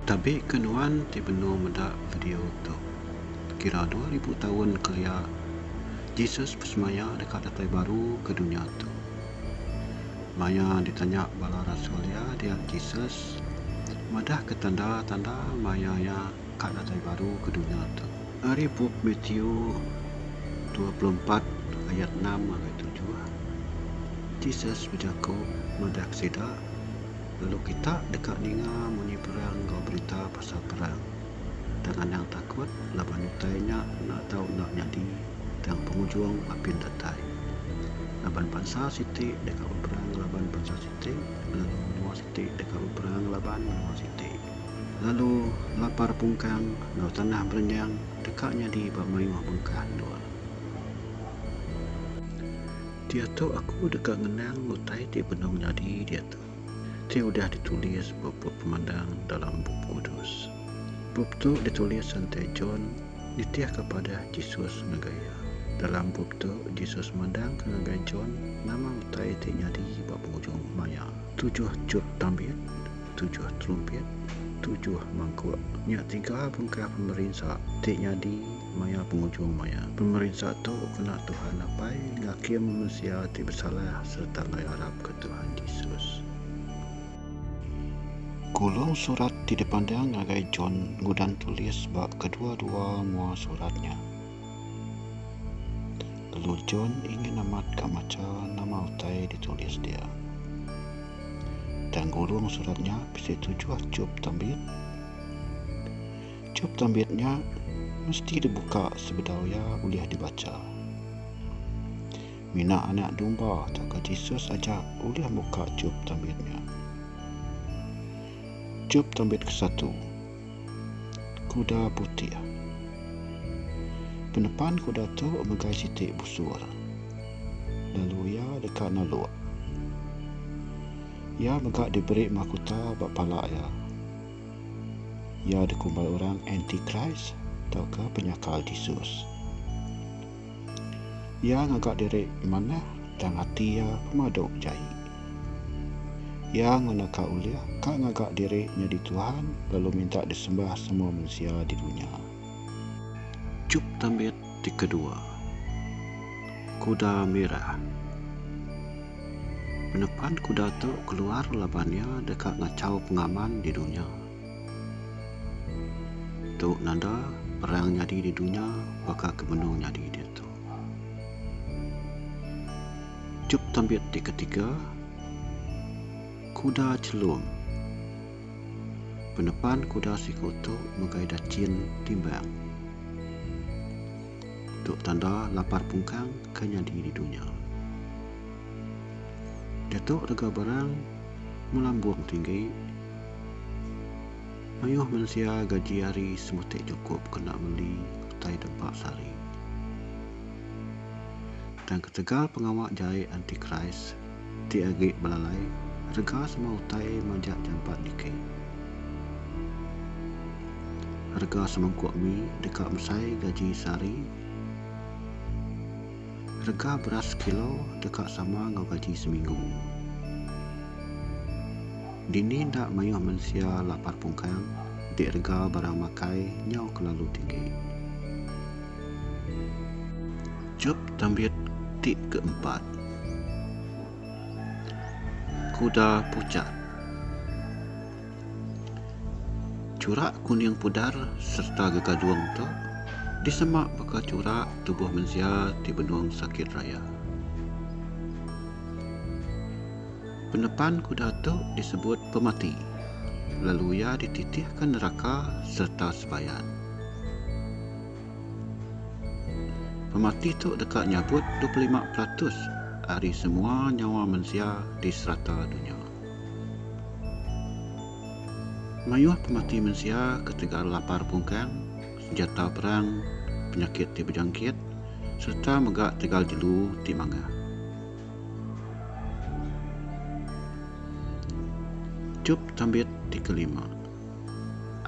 Tabi kenuan ti benuh mendak video tu. Kira 2000 tahun kelia Jesus bersemaya dekat datai baru ke dunia tu. Maya ditanya bala rasulia dia Jesus madah ke tanda-tanda maya ya kat datai baru ke dunia tu. Hari Book Matthew 24 ayat 6 sampai 7. Jesus berjaku madah kesida lalu kita dekat ninga muni perang kau berita pasal perang. Dengan yang takut laban utainya nak tahu nak nyadi dan penghujung apin datai. Laban bangsa siti dekat berperang laban bangsa siti, lalu menua siti dekat berperang laban menua siti. Lalu lapar pungkang lalu tanah berenyang dekatnya di bamayuh bengkah dua. Dia tu aku dekat ngenang utai di benung nyadi dia tu. Dia sudah ditulis buku pemandang dalam buku kudus. Buku tu ditulis santai John nitiah kepada Jesus ngagaya. Dalam buku tu Jesus mandang ke ngagai John nama utai ti nyadi bab penghujung maya. 7 cub tambit, 7 trumpet, 7 mangkuk. Nyak 3 bengkah pemerintah ti nyadi maya penghujung maya. Pemerintah tu kena Tuhan apai ngakim manusia ti bersalah serta ngayarap ke Tuhan Yesus. Gulung surat di depan dia ngagai John ngudan tulis bab kedua-dua mua suratnya. Lalu John ingin amat ka maca nama utai ditulis dia. Dan gulung suratnya bisi 7 cub tambit. Cub tambitnya mesti dibuka sebedaya boleh dibaca. Mina anak domba tak ke Jesus ajak boleh buka cub tambitnya. Cub tambit ke-1, kuda putih. Penepan kuda tu megai sitik busur. Lalu ia dekat naluk. Ia megak diberi mahkota bak palak ia. Ia dikumbai orang Antichrist atau ke penyakal Jesus. Ia ngagak diri mana dan hati ia pemaduk jahit. Ia nganaka uliah kak ngagak diri nyadi Tuhan lalu minta disembah semua manusia di dunia. Cub tambit di kedua, kuda merah. Penepan kuda tu keluar labannya dekat ngacau pengaman di dunia. Tu nanda perang nyadi di dunia bakal kemenung nyadi dia tu. Cub tambit di ketiga, kuda celum. Penepan kuda sikutu megai dacin timbang. Untuk tanda lapar pungkang kenyadi di dunia. Datuk rega barang melambung tinggi. Mayuh manusia gaji hari semutik cukup kena beli utai tempat sari. Dan ketegal pengawak jahit Antichrist tiagik belalai. Harga semua utai majak jampat dikit. Harga semangkuk mi dekat mesai gaji sehari. Harga beras kilo dekat sama ngau gaji seminggu. Dini ndak mayuh manusia lapar pungkang, di harga barang makai nyau kelalu tinggi. Cub tambit tik keempat, kuda pucat. Curak kuning pudar serta gegaduang tu disemak bekas curak tubuh manusia di benung sakit raya. Penepan kuda tu disebut pemati. Lalu ia dititihkan neraka serta sebayan. Pemati tu dekat nyabut 25% hari semua nyawa manusia di serata dunia. Mayuh pemati manusia ketika lapar pungkang, senjata perang, penyakit ti berjangkit, serta megak tegal jelu ti mangga. Cub tambit ti kelima.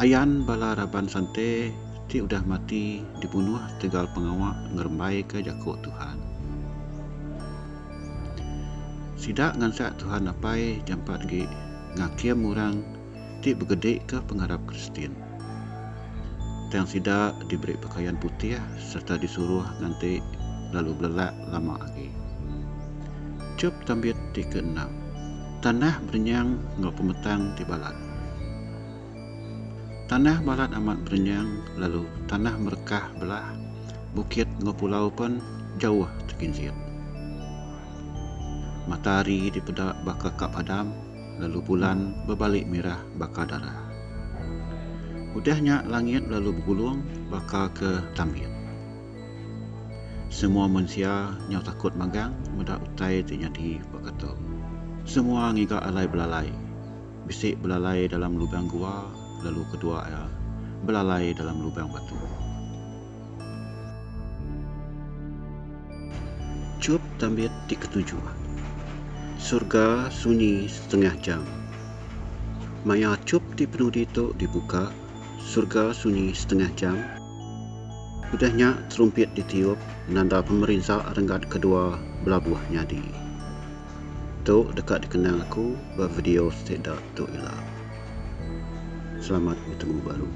Ayan bala raban sante ti udah mati dibunuh tegal pengawak ngerembai ke jakuk Tuhan. Sidak ngansak Tuhan apai jampat gi ngakiem orang ti bergedik ke pengharap Kristin. Tiang sidak diberi pakaian putih serta disuruh ganti lalu belak lama lagi. Cup tambit di ke-6. Tanah berenyang ngau pemetang di balat. Tanah balat amat berenyang, lalu tanah merekah belah, bukit ngau pulau pun jauh terkincir. Matahari dipedak bakal kak padam, lalu bulan berbalik merah bakal darah. Udahnya langit lalu bergulung bakal ke tambit. Semua manusia yang takut magang mudah utai terjadi berkata. Semua ngigak alai belalai. Bisik belalai dalam lubang gua, lalu kedua belalai dalam lubang batu. Cup tambit di ke-7. Surga sunyi setengah jam. Maya cup di penuh dituk dibuka. Surga sunyi setengah jam. Udahnya terumpet ditiup, nanda pemerintah renggat kedua belah buah nyadi. Tok dekat dikenal aku, buat video setedak Tok Ila. Selamat bertemu baru.